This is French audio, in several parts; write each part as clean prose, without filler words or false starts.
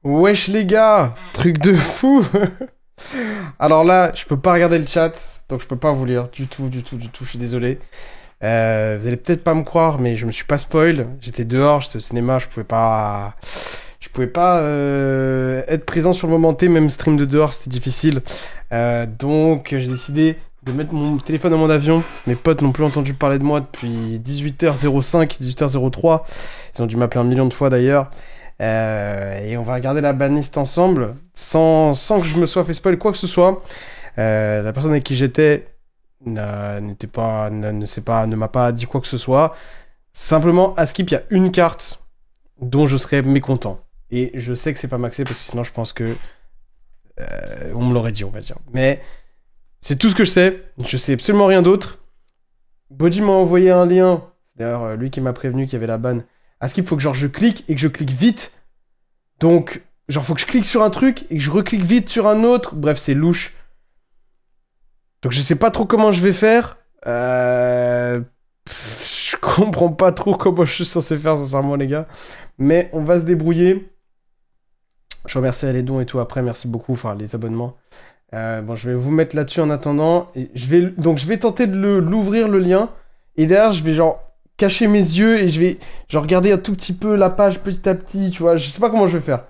Wesh les gars, truc de fou. Alors là, je peux pas regarder le chat, donc je peux pas vous lire du tout, du tout, du tout. Je suis désolé. Vous allez peut-être pas me croire, mais je me suis pas spoil. J'étais dehors, j'étais au cinéma, je pouvais pas être présent sur le moment T, même stream de dehors, c'était difficile. Donc j'ai décidé de mettre mon téléphone dans mon avion. Mes potes n'ont plus entendu parler de moi depuis 18h05, 18h03. Ils ont dû m'appeler un million de fois d'ailleurs. Et on va regarder la banlist ensemble, sans que je me sois fait spoil quoi que ce soit. La personne avec qui j'étais n'était pas, ne sait pas, ne m'a pas dit quoi que ce soit. Simplement, à Skip, il y a une carte dont je serais mécontent. Et je sais que c'est pas maxé parce que sinon je pense que on me l'aurait dit, on va dire. Mais c'est tout ce que je sais. Je sais absolument rien d'autre. Bodji m'a envoyé un lien. D'ailleurs, lui qui m'a prévenu qu'il y avait la ban. À Skip, faut que genre je clique et que je clique vite. Donc, genre, faut que je clique sur un truc et que je reclique vite sur un autre. Bref, c'est louche. Donc, je sais pas trop comment je vais faire. Je comprends pas trop comment je suis censé faire, sincèrement, les gars. Mais on va se débrouiller. Je remercie les dons et tout après. Merci beaucoup. Enfin, les abonnements. Bon, je vais vous mettre là-dessus en attendant. Et donc, je vais tenter de l'ouvrir le lien. Et derrière, je vais genre cacher mes yeux et je vais genre regarder un tout petit peu la page petit à petit. Tu vois, je sais pas comment je vais faire.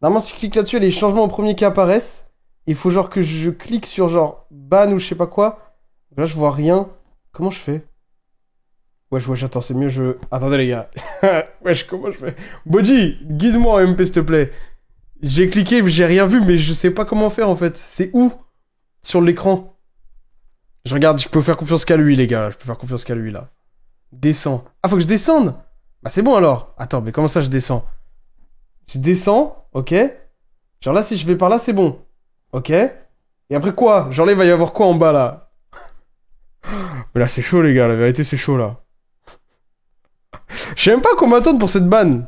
Normalement, si je clique là-dessus, il y a les changements en premier qui apparaissent. Il faut genre que je clique sur genre ban ou je sais pas quoi. Là, je vois rien. Comment je fais? Wesh, wesh, attends, c'est mieux, je... Attendez, les gars. Wesh, comment je fais? Bodji, guide-moi en MP, s'il te plaît. J'ai cliqué, j'ai rien vu, mais je sais pas comment faire, en fait. C'est où? Sur l'écran. Je regarde, je peux faire confiance qu'à lui, les gars. Je peux faire confiance qu'à lui, là. Descends. Ah, faut que je descende? Bah, c'est bon, alors. Attends, mais comment ça, je descends? Je descends, ok. Genre là, si je vais par là, c'est bon. Ok. Et après quoi? Genre là, il va y avoir quoi en bas, là? Mais là, c'est chaud, les gars. La vérité, c'est chaud, là. Je sais même pas comment attendre pour cette banne.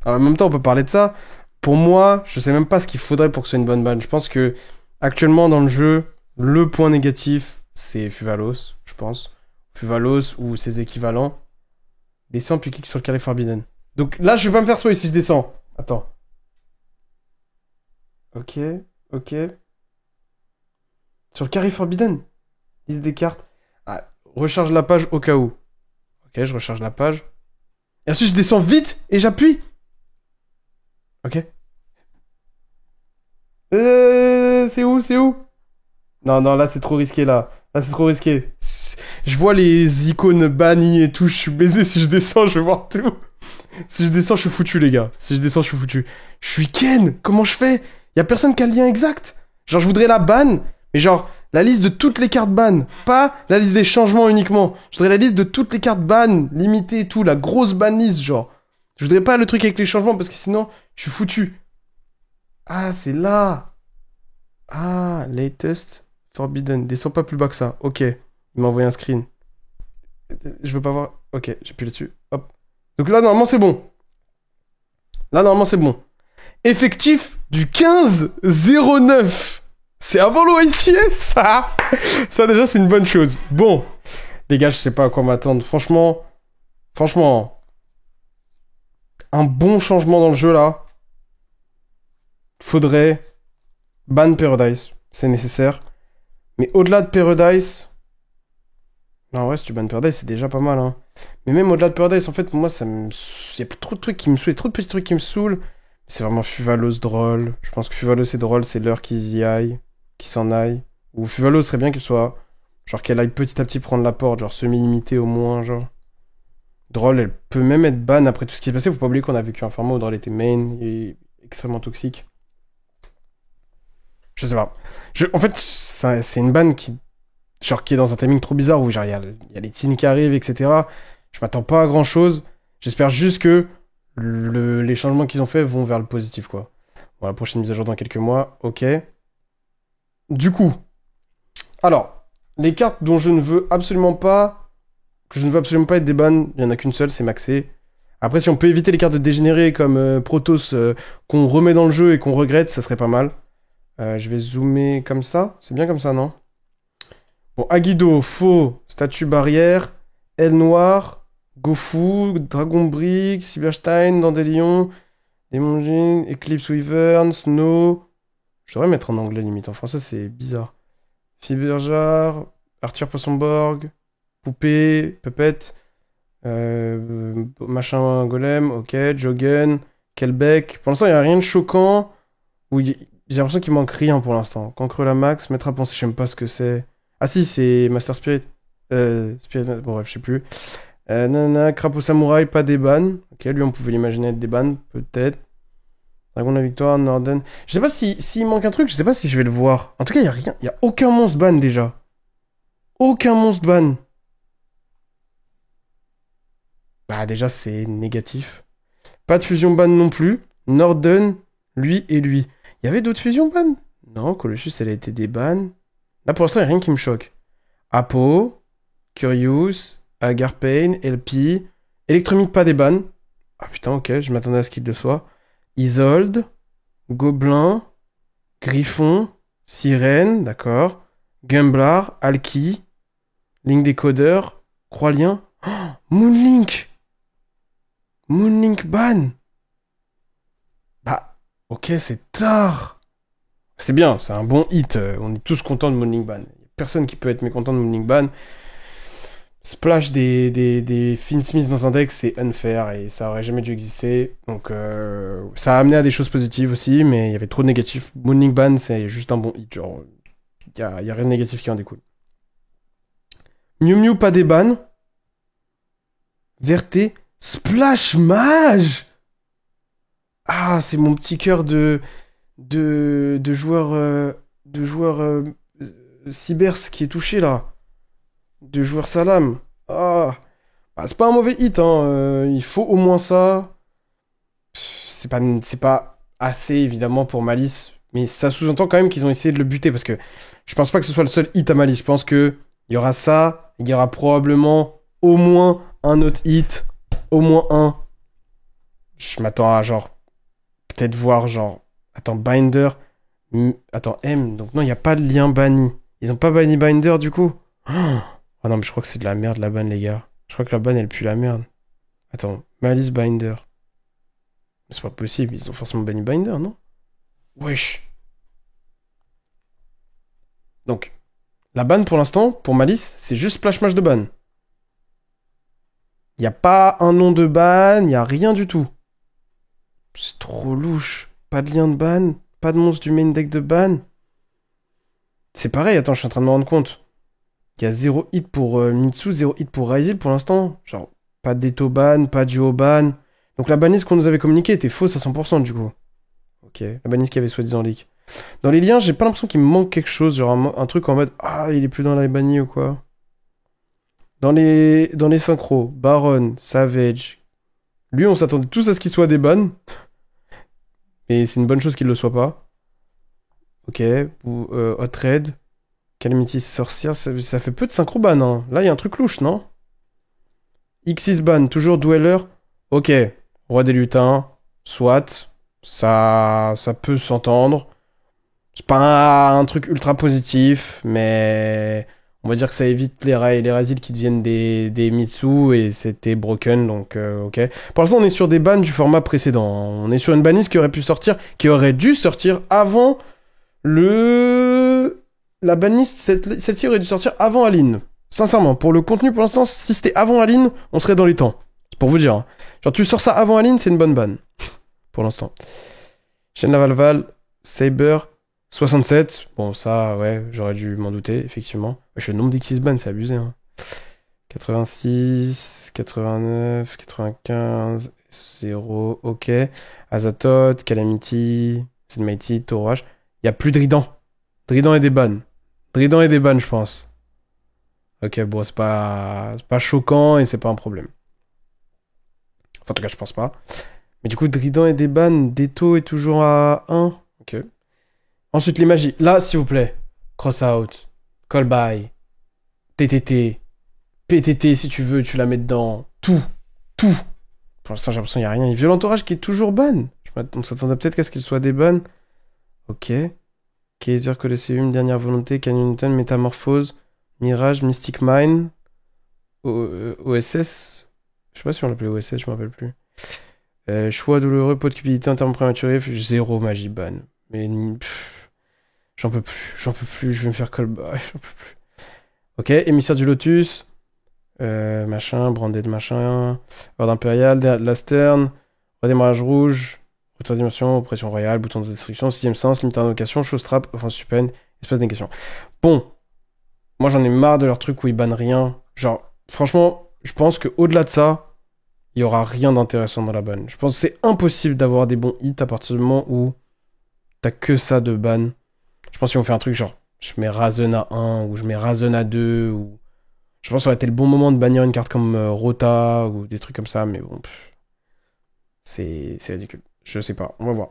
Alors, en même temps, on peut parler de ça. Pour moi, je sais même pas ce qu'il faudrait pour que ce soit une bonne banne. Je pense que, actuellement, dans le jeu, le point négatif, c'est Fuvalos, je pense. Fuvalos ou ses équivalents. Descends, puis clique sur le carré Forbidden. Donc là, je vais pas me faire spoiler si je descends. Attends. Ok, ok. Sur le carré Forbidden, il se décarte. Ah, recharge la page au cas où. Ok, je recharge la page. Et ensuite, je descends vite et j'appuie. Ok. C'est où? C'est où? Non, non, là, c'est trop risqué, là. Là, c'est trop risqué. Je vois les icônes bannies et tout. Je suis baisé. Si je descends, je vais voir tout. Si je descends, je suis foutu, les gars. Si je descends, je suis foutu. Je suis Ken. Comment je fais? Y a personne qui a le lien exact. Genre, je voudrais la ban, mais genre, la liste de toutes les cartes ban. Pas la liste des changements uniquement. Je voudrais la liste de toutes les cartes ban, limitées et tout. La grosse ban list, genre. Je voudrais pas le truc avec les changements parce que sinon, je suis foutu. Ah, c'est là. Ah, latest, forbidden. Descends pas plus bas que ça. Ok. Il m'a envoyé un screen. Je veux pas voir. Ok, j'appuie là-dessus. Hop. Donc là, normalement, c'est bon. Là, normalement, c'est bon. Effectif du 15-09. C'est avant l'OICS, ça. Ça, déjà, c'est une bonne chose. Bon. Les gars, je sais pas à quoi m'attendre. Franchement, un bon changement dans le jeu, là. Faudrait ban Paradise. C'est nécessaire. Mais au-delà de Paradise... Non, ouais, si tu ban Paradise, c'est déjà pas mal, hein. Mais même au-delà de Paradise, en fait, pour moi, ça me... Il y a trop de trucs qui me saoulent. Trop de petits trucs qui me saoulent. C'est vraiment Fuvalos drôle. Je pense que Fuvalos est drôle, c'est l'heure qu'ils y aillent. Qu'ils s'en aillent. Ou Fuvalos serait bien qu'il soit... Genre qu'elle aille petit à petit prendre la porte, genre semi-limitée au moins, genre. Drôle, elle peut même être ban après tout ce qui s'est passé. Faut pas oublier qu'on a vécu un format où Drôle était main et extrêmement toxique. Je sais pas. En fait, c'est une ban qui... Genre qui est dans un timing trop bizarre où genre il y a les teams qui arrivent, etc. Je m'attends pas à grand chose. J'espère juste que les changements qu'ils ont fait vont vers le positif, quoi. Bon, la prochaine mise à jour dans quelques mois, ok. Du coup, alors, les cartes dont je ne veux absolument pas, que je ne veux absolument pas être des bans, il y en a qu'une seule, c'est Maxé. Après, si on peut éviter les cartes de dégénérés comme Protoss qu'on remet dans le jeu et qu'on regrette, ça serait pas mal. Je vais zoomer comme ça. C'est bien comme ça, non? Bon, Aguido, faux, statue barrière, aile noire, Gofu, Dragon Brick, Silverstein, Dandelion, Demon Jin, Eclipse Wyvern, Snow. Je devrais mettre en anglais limite. En français, c'est bizarre. Fiberjar, Arthur Possonborg, Poupée, Puppet, machin Golem, ok, Jogen, Kelbeck. Pour l'instant, il n'y a rien de choquant. J'ai l'impression qu'il manque rien pour l'instant. Cancre la max, Maître à penser, je sais même pas ce que c'est. Ah si, c'est Master Spirit. Bon bref, je sais plus. Nanana, Crapaud Samouraï, pas des ban. Ok, lui on pouvait l'imaginer être des ban, peut-être. Dragon de la Victoire, Norden. Je sais pas s'il manque un truc, je sais pas si je vais le voir. En tout cas, il y a rien, il y a aucun monstre ban déjà. Aucun monstre ban. Bah déjà c'est négatif. Pas de fusion ban non plus. Norden, lui et lui. Il y avait d'autres fusions ban? Non, Colossus elle a été des ban. Là pour l'instant il n'y a rien qui me choque. Apo, Curious, Agarpain, LP, Electromic pas des ban. Ah putain ok, je m'attendais à ce qu'il le soit. Isolde, Gobelin, Griffon, Sirène, d'accord. Gumblar, Alki, Link Decoder, Croix-Lien. Oh, Moonlink! Moonlink ban! Bah, ok, c'est tard. C'est bien, c'est un bon hit. On est tous contents de Moonlink ban. Personne qui peut être mécontent de Moonlink ban. Splash des Finsmith dans un deck, c'est unfair et ça aurait jamais dû exister. Donc ça a amené à des choses positives aussi, mais il y avait trop de négatifs. Moonlink ban, c'est juste un bon hit. Genre, y a rien de négatif qui en découle. Mew Mew, pas des bans. Verté, Splash Mage. Ah, c'est mon petit cœur de joueur, Cybers qui est touché là. De joueur Salam. Ah, bah, c'est pas un mauvais hit, hein. Il faut au moins ça. C'est pas assez évidemment pour Malice, mais ça sous-entend quand même qu'ils ont essayé de le buter parce que je pense pas que ce soit le seul hit à Malice. Je pense que il y aura ça, il y aura probablement au moins un autre hit, au moins un. Je m'attends à genre peut-être voir genre attends Binder, attends M. Donc non, il y a pas de lien banni. Ils ont pas banni Binder du coup. Oh non, mais je crois que c'est de la merde la ban les gars. Je crois que la ban elle pue la merde. Attends, Malice Binder. C'est pas possible, ils ont forcément banni Binder, non? Wesh. Donc, la ban pour l'instant, pour Malice, c'est juste Splash Match de ban. Y a pas un nom de ban, y a rien du tout. C'est trop louche. Pas de lien de ban, pas de monstre du main deck de ban. C'est pareil, attends, je suis en train de me rendre compte. Il y a 0 hit pour Mitsu, 0 hit pour Ryzil pour l'instant. Genre, pas d'Eto ban, pas de Duo ban. Donc la banlist qu'on nous avait communiquée était fausse à 100% du coup. Ok, la banlist qui avait soi-disant leak. Dans les liens, j'ai pas l'impression qu'il me manque quelque chose, genre un truc en mode ah, il est plus dans la bannie ou quoi. Dans les synchros, Baron, Savage. Lui, on s'attendait tous à ce qu'il soit des bans. Mais c'est une bonne chose qu'il le soit pas. Ok, ou Hot Red. Calamity Sorcière, ça fait peu de synchro ban, hein. Là, il y a un truc louche, non? Xyz ban, toujours Dweller. Ok, Roi des lutins, soit. Ça peut s'entendre. C'est pas un truc ultra positif, mais on va dire que ça évite les Razils qui deviennent des Mitsu et c'était broken, donc ok. Pour l'instant, on est sur des bans du format précédent. On est sur une banlist qui aurait pu sortir, qui aurait dû sortir avant le... La banlist, celle-ci aurait dû sortir avant Aline. Sincèrement, pour le contenu, pour l'instant, si c'était avant Aline, on serait dans les temps. C'est pour vous dire. Hein. Genre, tu sors ça avant Aline, c'est une bonne ban. Pour l'instant. Chaîne Lavalval, Saber, 67. Bon, ça, ouais, j'aurais dû m'en douter, effectivement. Le nombre d'Xyz ban, c'est abusé. Hein. 86, 89, 95, 0, ok. Azatoth, Calamity, Mighty, Tauroche. Il n'y a plus de Dridan. Dridan et des bans. Dridan et des bans, je pense. Ok, bon, c'est pas choquant et c'est pas un problème. Enfin, en tout cas, je pense pas. Mais du coup, Dridan et des bans, Deto est toujours à 1. Ok. Ensuite, les magies. Là, s'il vous plaît. Cross out. Call by. TTT. PTT, si tu veux, tu la mets dedans. Tout. Tout. Pour l'instant, j'ai l'impression qu'il n'y a rien. Violent Orage qui est toujours ban. On s'attendait peut-être qu'à ce qu'il soit des bans. Ok. Kaiser Colosseum, Dernière Volonté, Canyon Newton, Métamorphose, Mirage, Mystic Mine, OSS. Je sais pas si on l'appelait OSS, je me rappelle plus. Choix douloureux, pot de cupidité, enterrement prématuré, zéro magie ban. Mais j'en peux plus, j'en peux plus, je vais me faire callback, j'en peux plus. Ok, émissaire du Lotus, machin, branded machin, ordre impérial, Lastern, redémarrage rouge, retour de dimension, pression royale, bouton de destruction, sixième sens, limite d'invocation, chose trap, offense suprême, espace négation. Bon, moi j'en ai marre de leur truc où ils bannent rien. Genre, franchement, je pense que au-delà de ça, il y aura rien d'intéressant dans la ban. Je pense que c'est impossible d'avoir des bons hits à partir du moment où t'as que ça de ban. Je pense qu'ils vont faire un truc genre, je mets Razen à 1 ou je mets Razen à 2 ou... Je pense que ça aurait été le bon moment de bannir une carte comme Rota ou des trucs comme ça, mais bon, c'est ridicule. Je sais pas, on va voir.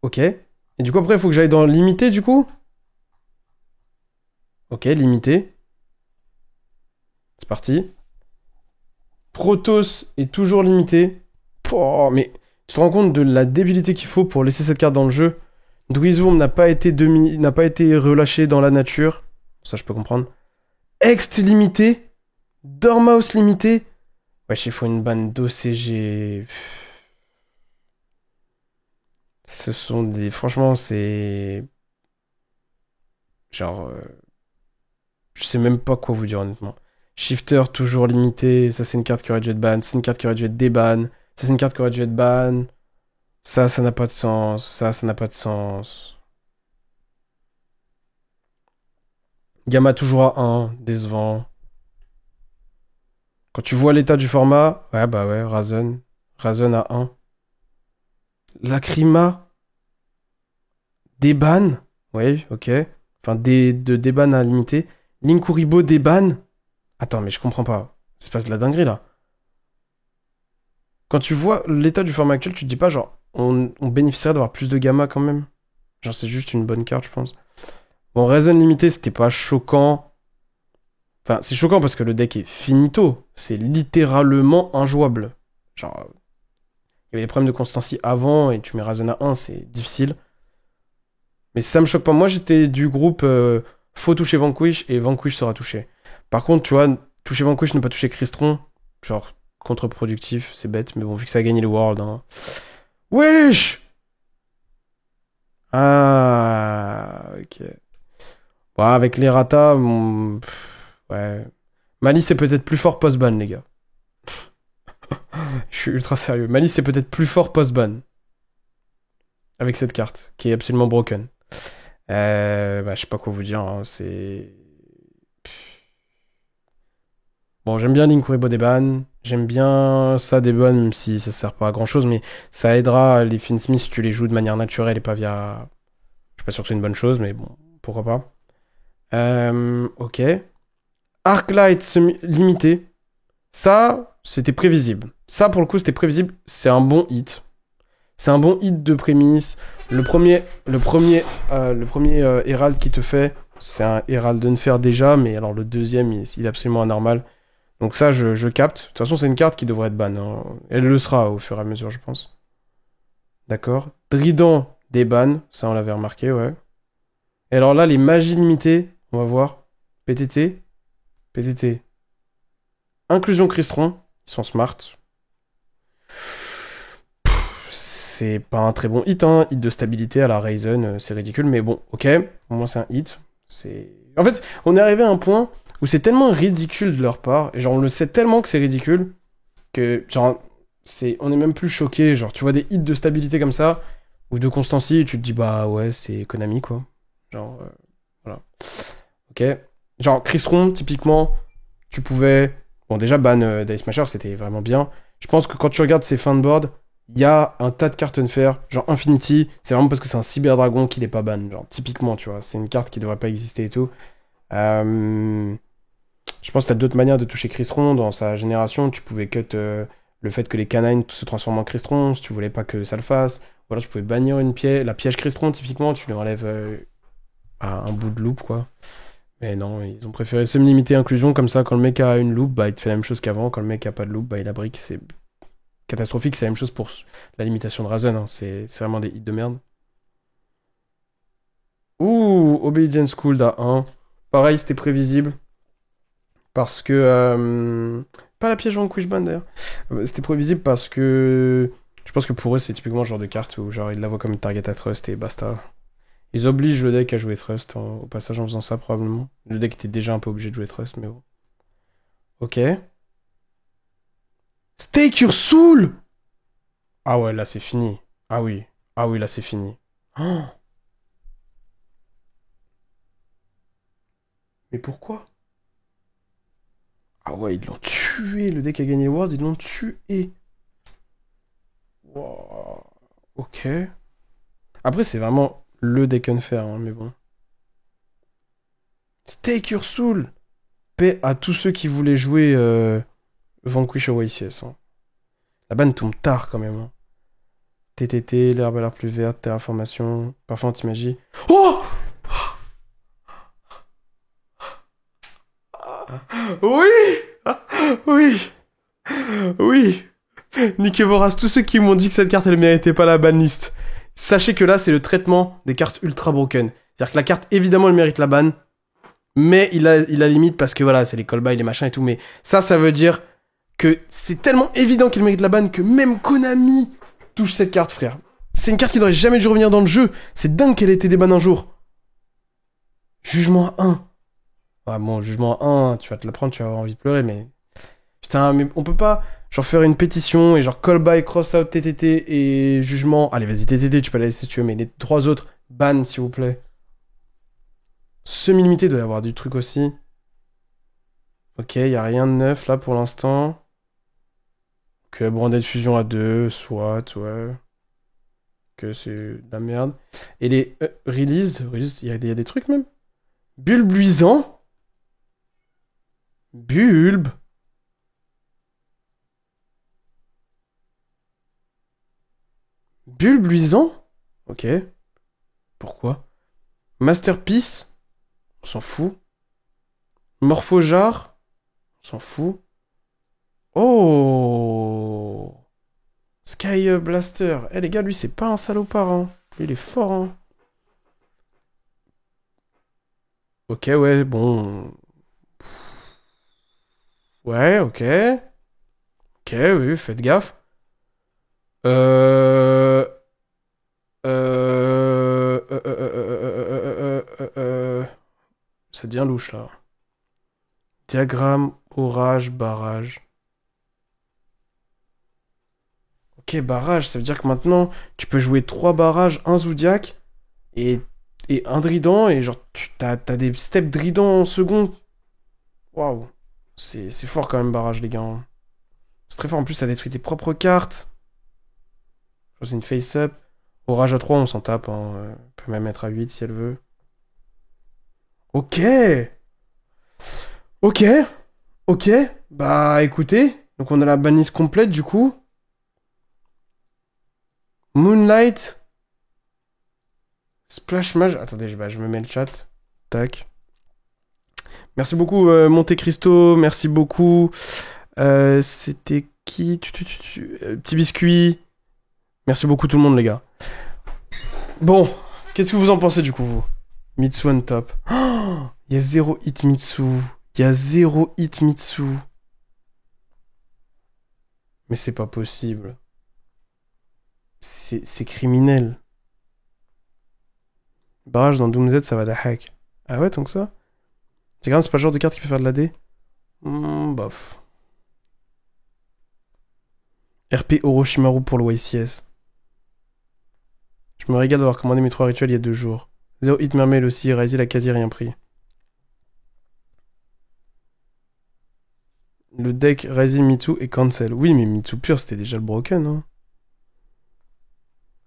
Ok. Et du coup, après, il faut que j'aille dans limité, du coup. Ok, limité. C'est parti. Protoss est toujours limité. Oh, mais tu te rends compte de la débilité qu'il faut pour laisser cette carte dans le jeu. Dweezum n'a pas été relâché dans la nature. Ça, je peux comprendre. Ext limité. Dormouse limité. Wesh, il faut une ban d'OCG. Ce sont des... Franchement, c'est... Genre... Je sais même pas quoi vous dire, honnêtement. Shifter, toujours limité. Ça, c'est une carte qui aurait dû être ban. C'est une carte qui aurait dû être déban. Ça, c'est une carte qui aurait dû être ban. Ça n'a pas de sens. Ça n'a pas de sens. Gamma toujours à 1. Décevant. Quand tu vois l'état du format... Ouais, bah ouais, Razen. Razen à 1. Lacrima. Déban. Ouais, ok. Enfin, de déban à limité. Linkuribo déban. Attends, mais je comprends pas. C'est pas de la dinguerie, là. Quand tu vois l'état du format actuel, tu te dis pas, genre, on bénéficierait d'avoir plus de gamma quand même. Genre, c'est juste une bonne carte, je pense. Bon, Reason limité, c'était pas choquant. Enfin, c'est choquant parce que le deck est finito. C'est littéralement injouable. Genre, il y avait des problèmes de constancy avant et tu mets Reason à 1, c'est difficile. Mais ça me choque pas. Moi, j'étais du groupe faut toucher Vanquish et Vanquish sera touché. Par contre, tu vois, toucher Vanquish, ne pas toucher Crystron, genre, contre-productif, c'est bête, mais bon, vu que ça a gagné le World, hein. Wesh! Ah, ok. Bon, avec les ratas, ouais. Malice est peut-être plus fort post-ban, les gars. Je suis ultra sérieux. Malice c'est peut-être plus fort post-ban. Avec cette carte, qui est absolument broken. Bah, je sais pas quoi vous dire, hein, c'est... Bon, j'aime bien Linkuribo des ban. J'aime bien ça des ban, même si ça sert pas à grand chose, mais ça aidera les Finsmith si tu les joues de manière naturelle et pas via. Je suis pas sûr que c'est une bonne chose, mais bon, pourquoi pas. Ok. Arclight limité. Ça, c'était prévisible. Ça, pour le coup, c'était prévisible. C'est un bon hit. C'est un bon hit de prémisse. Le premier Herald qui te fait, c'est un Herald Unfair déjà, mais alors le deuxième, il est absolument anormal. Donc ça, je capte. De toute façon, c'est une carte qui devrait être ban, hein. Elle le sera au fur et à mesure, je pense. D'accord. Drident, des bans. Ça, on l'avait remarqué, ouais. Et alors là, les magies limitées, on va voir. PTT. PTT. Inclusion Crystron. Ils sont smart. C'est pas un très bon hit, hein. Hit de stabilité à la Ryzen, c'est ridicule. Mais bon, ok. Au moins, c'est un hit. En fait, on est arrivé à un point où c'est tellement ridicule de leur part, et genre on le sait tellement que c'est ridicule, que genre on est même plus choqué, genre tu vois des hits de stabilité comme ça, ou de constancy, et tu te dis bah ouais c'est Konami quoi. Genre voilà. Ok. Genre Crystron, typiquement, tu pouvais... Bon déjà ban Dice Smasher c'était vraiment bien. Je pense que quand tu regardes ses fins de board, il y a un tas de cartes unfair, genre Infinity, c'est vraiment parce que c'est un cyberdragon qu'il est pas ban, genre typiquement tu vois, c'est une carte qui devrait pas exister et tout. Je pense que t'as d'autres manières de toucher Crystron. Dans sa génération, tu pouvais cut le fait que les canines se transforment en Crystron, si tu voulais pas que ça le fasse. Ou alors tu pouvais bannir la piège Crystron, typiquement, tu lui enlèves à un bout de loop, quoi. Mais non, ils ont préféré semi-limiter inclusion, comme ça, quand le mec a une loop, bah il te fait la même chose qu'avant. Quand le mec a pas de loop, bah il a brick. C'est catastrophique, c'est la même chose pour la limitation de Razen, hein. C'est vraiment des hits de merde. Ouh, Obedience School à 1. Pareil, c'était prévisible. Parce que Pas la piège Vanquish Ban d'ailleurs. C'était prévisible parce que... Je pense que pour eux, c'est typiquement le genre de carte où genre ils la voient comme une target à Trust et basta. Ils obligent le deck à jouer Trust au passage en faisant ça probablement. Le deck était déjà un peu obligé de jouer Trust, mais bon. Ok. Stake your soul! Ah ouais, là c'est fini. Ah oui. Ah oui, là c'est fini. Oh. Mais pourquoi? Ah ouais, ils l'ont tué. Le deck a gagné le World, ils l'ont tué. Wow. Ok. Après, c'est vraiment le deck unfair, hein, mais bon. Stake your soul! Paix à tous ceux qui voulaient jouer Vanquish au YCS. Hein. La banne tombe tard quand même. Hein. TTT, l'herbe à l'air plus verte, terraformation, parfois anti-magie. Oh! Oui! Oui! Oui! Niquez vos races, tous ceux qui m'ont dit que cette carte elle méritait pas la banlist. Sachez que là c'est le traitement des cartes ultra broken. C'est-à-dire que la carte évidemment elle mérite la ban, mais il a limite parce que voilà c'est les call-by, les machins et tout, mais ça veut dire que c'est tellement évident qu'il mérite la ban que même Konami touche cette carte frère. C'est une carte qui n'aurait jamais dû revenir dans le jeu. C'est dingue qu'elle ait été débanne un jour. Jugement 1. Ah bon, jugement 1, tu vas te la prendre, tu vas avoir envie de pleurer, mais... Putain, mais on peut pas genre faire une pétition et genre call by, cross out, TTT et jugement. Allez, vas-y, TTT, tu peux la laisser si tu veux, mais les 3 autres, ban s'il vous plaît. Semi-limité doit y avoir du truc aussi. Ok, y a rien de neuf là pour l'instant. Ok, Branded Fusion à 2, soit, ouais. Que c'est de la merde. Et les release, il y a des trucs même. Bulbe luisant. Bulbe. Bulbe luisant. Ok. Pourquoi? Masterpiece. On s'en fout. Morphojar. On s'en fout. Oh. Sky Blaster. Eh les gars, lui c'est pas un salopard. Hein. Lui, il est fort. Hein. Ok, ouais, bon. Ouais, ok. Ok, oui, faites gaffe. Euh... Ça devient louche là. Diagramme, orage, barrage. Ok, barrage, ça veut dire que maintenant, tu peux jouer 3 barrages, un Zodiac et, un Drident, et genre, t'as des steps Drident en seconde. Waouh. C'est fort quand même, barrage, les gars. C'est très fort. En plus, ça détruit tes propres cartes. C'est une face-up. Orage à 3, on s'en tape. Hein. Elle peut même être à 8 si elle veut. Ok. Ok. Ok. Bah, écoutez. Donc, on a la banlist complète, du coup. Moonlight. Splash Mage. Attendez, je me mets le chat. Tac. Merci beaucoup, Monte Cristo. Merci beaucoup. C'était qui Petit Biscuit. Merci beaucoup tout le monde, les gars. Bon, qu'est-ce que vous en pensez, du coup, vous? Mitsu on top. Oh, il y a 0 hit Mitsu. Il y a 0 hit Mitsu. Mais c'est pas possible. C'est criminel. Barrage dans Doom Z, ça va d'hack. Ah ouais, tant que ça? Diagramme, c'est pas le genre de carte qui peut faire de l'AD? Bof. RP Orochimaru pour le YCS. Je me régale d'avoir commandé mes 3 rituels il y a 2 jours. 0 hit Mermail aussi, Rise il a quasi rien pris. Le deck Rise Mitsu et cancel. Oui, mais Mitsu pur c'était déjà le broken. Hein.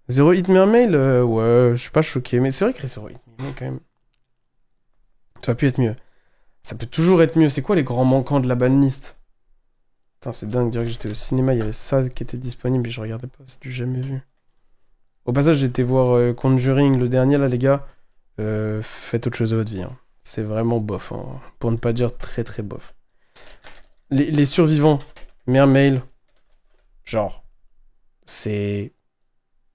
0 hit Mermail, ouais, je suis pas choqué. Mais c'est vrai que 0 hit Mermail quand même. Ça aurait pu être mieux. Ça peut toujours être mieux. C'est quoi les grands manquants de la banlist? Putain, c'est dingue de dire que j'étais au cinéma, il y avait ça qui était disponible et je regardais pas, c'est du jamais vu. Au passage, j'ai été voir Conjuring, le dernier là, les gars. Faites autre chose de votre vie. Hein. C'est vraiment bof, hein. Pour ne pas dire très très bof. Les survivants, Mermail, genre, c'est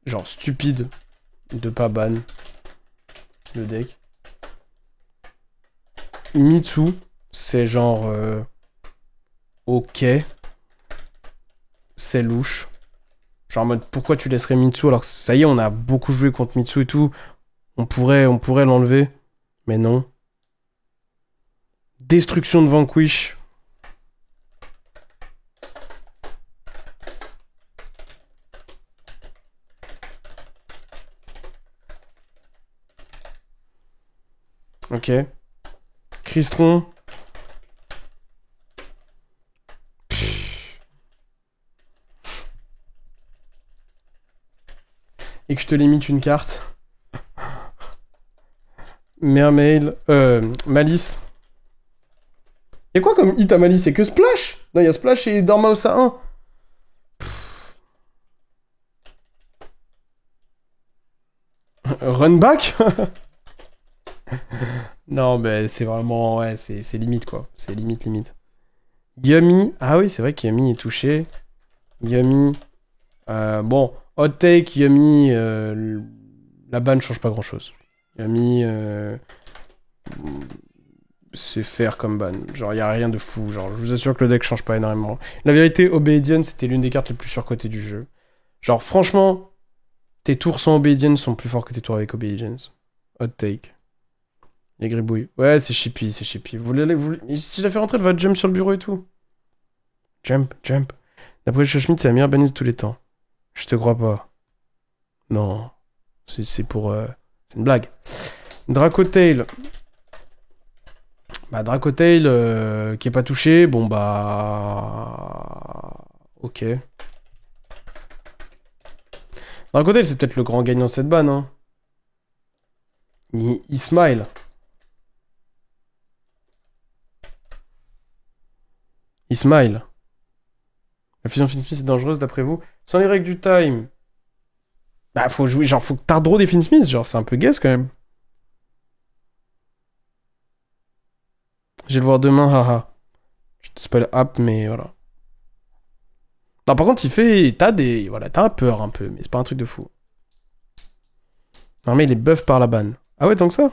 genre stupide de pas ban le deck. Mitsu, c'est genre Ok. C'est louche. Genre en mode, pourquoi tu laisserais Mitsu alors que ça y est, on a beaucoup joué contre Mitsu et tout. On pourrait l'enlever. Mais non. Destruction de Vanquish. Ok. Crystron. Et que je te limite une carte. Mermaid. Malice. Y'a quoi comme hit à Malice? C'est que Splash? Non, y'a Splash et Dormouse à 1. Run back? Non, mais c'est vraiment... Ouais, c'est limite, quoi. C'est limite, limite. Yummy. Ah oui, c'est vrai que Yummy est touché. Yummy. Bon, hot take, Yummy. La ban change pas grand-chose. Yummy... c'est faire comme ban. Genre, y a rien de fou. Genre, je vous assure que le deck change pas énormément. La vérité, Obedience, c'était l'une des cartes les plus surcotées du jeu. Genre, franchement, tes tours sans Obedience sont plus forts que tes tours avec Obedience. Hot take. Les gribouilles. Ouais, c'est chippy, c'est chippy. Si je la fais rentrer, elle va jump sur le bureau et tout. Jump, jump. D'après Schmidt, c'est la meilleure banise de tous les temps. Je te crois pas. Non. C'est pour... C'est une blague. Dracotail. Bah, Dracotail, qui est pas touché. Bon, bah... Ok. Dracotail, c'est peut-être le grand gagnant de cette ban, hein. Il smile. Il smile. La fusion Finsmith est dangereuse d'après vous? Sans les règles du time. Bah, faut jouer, genre, faut que t'as draw des Finsmith, genre, c'est un peu guess quand même. Je vais le voir demain, haha. Je te spoil app, mais voilà. Non, par contre, il fait. T'as des. Voilà, t'as peur un peu, mais c'est pas un truc de fou. Non, mais il est buff par la ban. Ah ouais, tant que ça?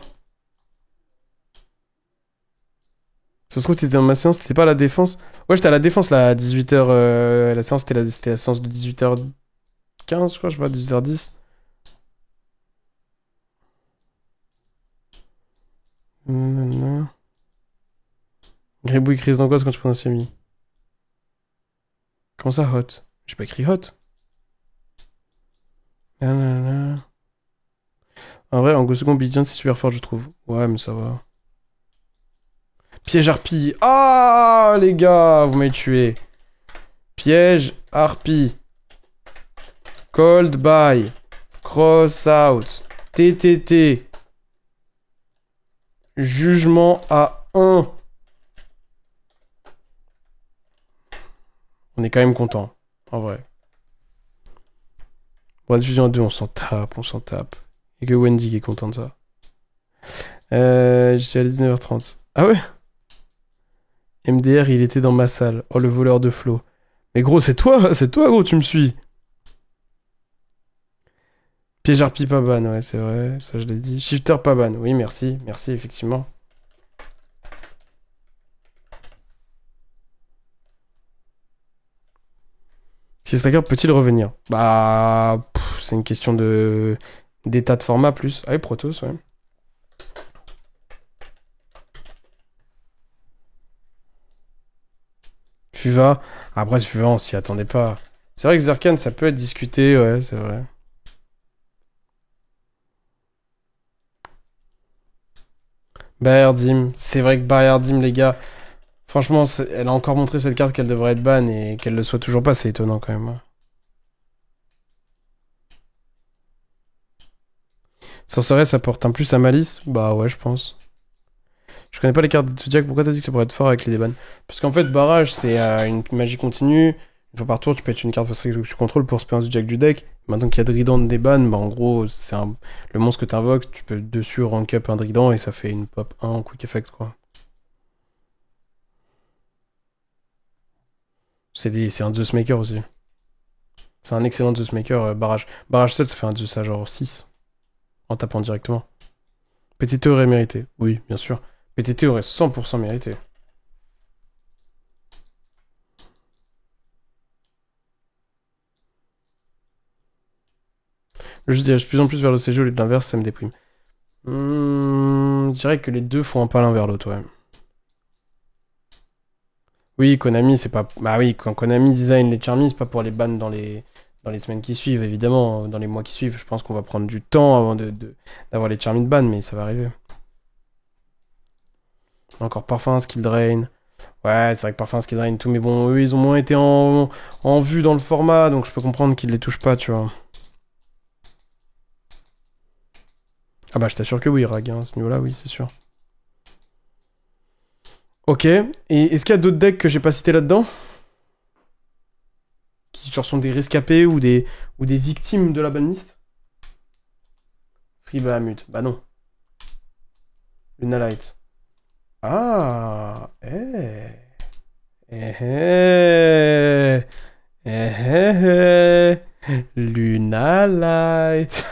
Ça se trouve, t'étais dans ma séance, t'étais pas à la défense. Ouais, j'étais à la défense là, à 18h. La séance, c'était la séance de 18h15, je crois, je sais pas, 18h10. Gribouille crise d'angoisse quand tu prends un semi. Comment ça, hot? J'ai pas écrit hot. Nanana. En vrai, en second, Bidian, c'est super fort, je trouve. Ouais, mais ça va. Piège harpie. Ah, les gars, vous m'avez tué. Piège harpie. Cold by. Cross out. TTT. Jugement à 1. On est quand même content, en vrai. Bon, diffusion à 2, on s'en tape, on s'en tape. Et que Wendy qui est content de ça. Je suis à 19h30. Ah ouais? MDR, il était dans ma salle. Oh, le voleur de flow. Mais gros, c'est toi, gros, tu me suis. Piège harpie pas ban, ouais, c'est vrai, ça je l'ai dit. Shifter pas ban, oui, merci, merci, effectivement. Si Striker peut-il revenir? Bah, c'est une question de d'état de format plus. Ah oui, Protoss, ouais. Fuva. Après, Fuva, on s'y attendait pas. C'est vrai que Zerkan, ça peut être discuté, ouais, c'est vrai. Bayardim. C'est vrai que Bayardim, les gars. Franchement, elle a encore montré cette carte qu'elle devrait être ban et qu'elle le soit toujours pas, c'est étonnant quand même. Sorceresse, ça porte un plus à Malice? Bah ouais, je pense. Je connais pas les cartes de Zodiac, pourquoi t'as dit que ça pourrait être fort avec les débannes? Parce qu'en fait, barrage, c'est une magie continue. Une fois par tour, tu peux être une carte que tu contrôles pour spammer un Zodiac du deck. Maintenant qu'il y a Drident débanne, bah en gros, c'est le monstre que t'invoques, tu peux dessus rank up un Drident et ça fait une pop 1 en quick effect, quoi. C'est un Zeus Maker aussi. C'est un excellent Zeus Maker, barrage. Barrage 7, ça fait un Zeus à genre 6 en tapant directement. PTT aurait mérité. Oui, bien sûr. PTT aurait 100% mérité. Je dirige de plus en plus vers le CG au lieu de l'inverse, ça me déprime. Je dirais que les deux font un pas l'un vers l'autre, ouais. Oui, Konami, c'est pas. Bah oui, quand Konami design les Charmy, c'est pas pour les ban dans les semaines qui suivent, évidemment. Dans les mois qui suivent, je pense qu'on va prendre du temps avant d'avoir les Charmy de ban, mais ça va arriver. Encore Parfum, Skill Drain. Ouais, c'est vrai que Parfum, Skill Drain, tout, mais bon, eux, ils ont moins été en vue dans le format, donc je peux comprendre qu'ils les touchent pas, tu vois. Ah bah, je t'assure que oui, Rag, hein, à ce niveau-là, oui, c'est sûr. Ok, et est-ce qu'il y a d'autres decks que j'ai pas cités là-dedans? Qui genre sont des rescapés ou des victimes de la banlist? Free Bahamut, bah non. Lunalight. Ah, eh, eh, Lunalight.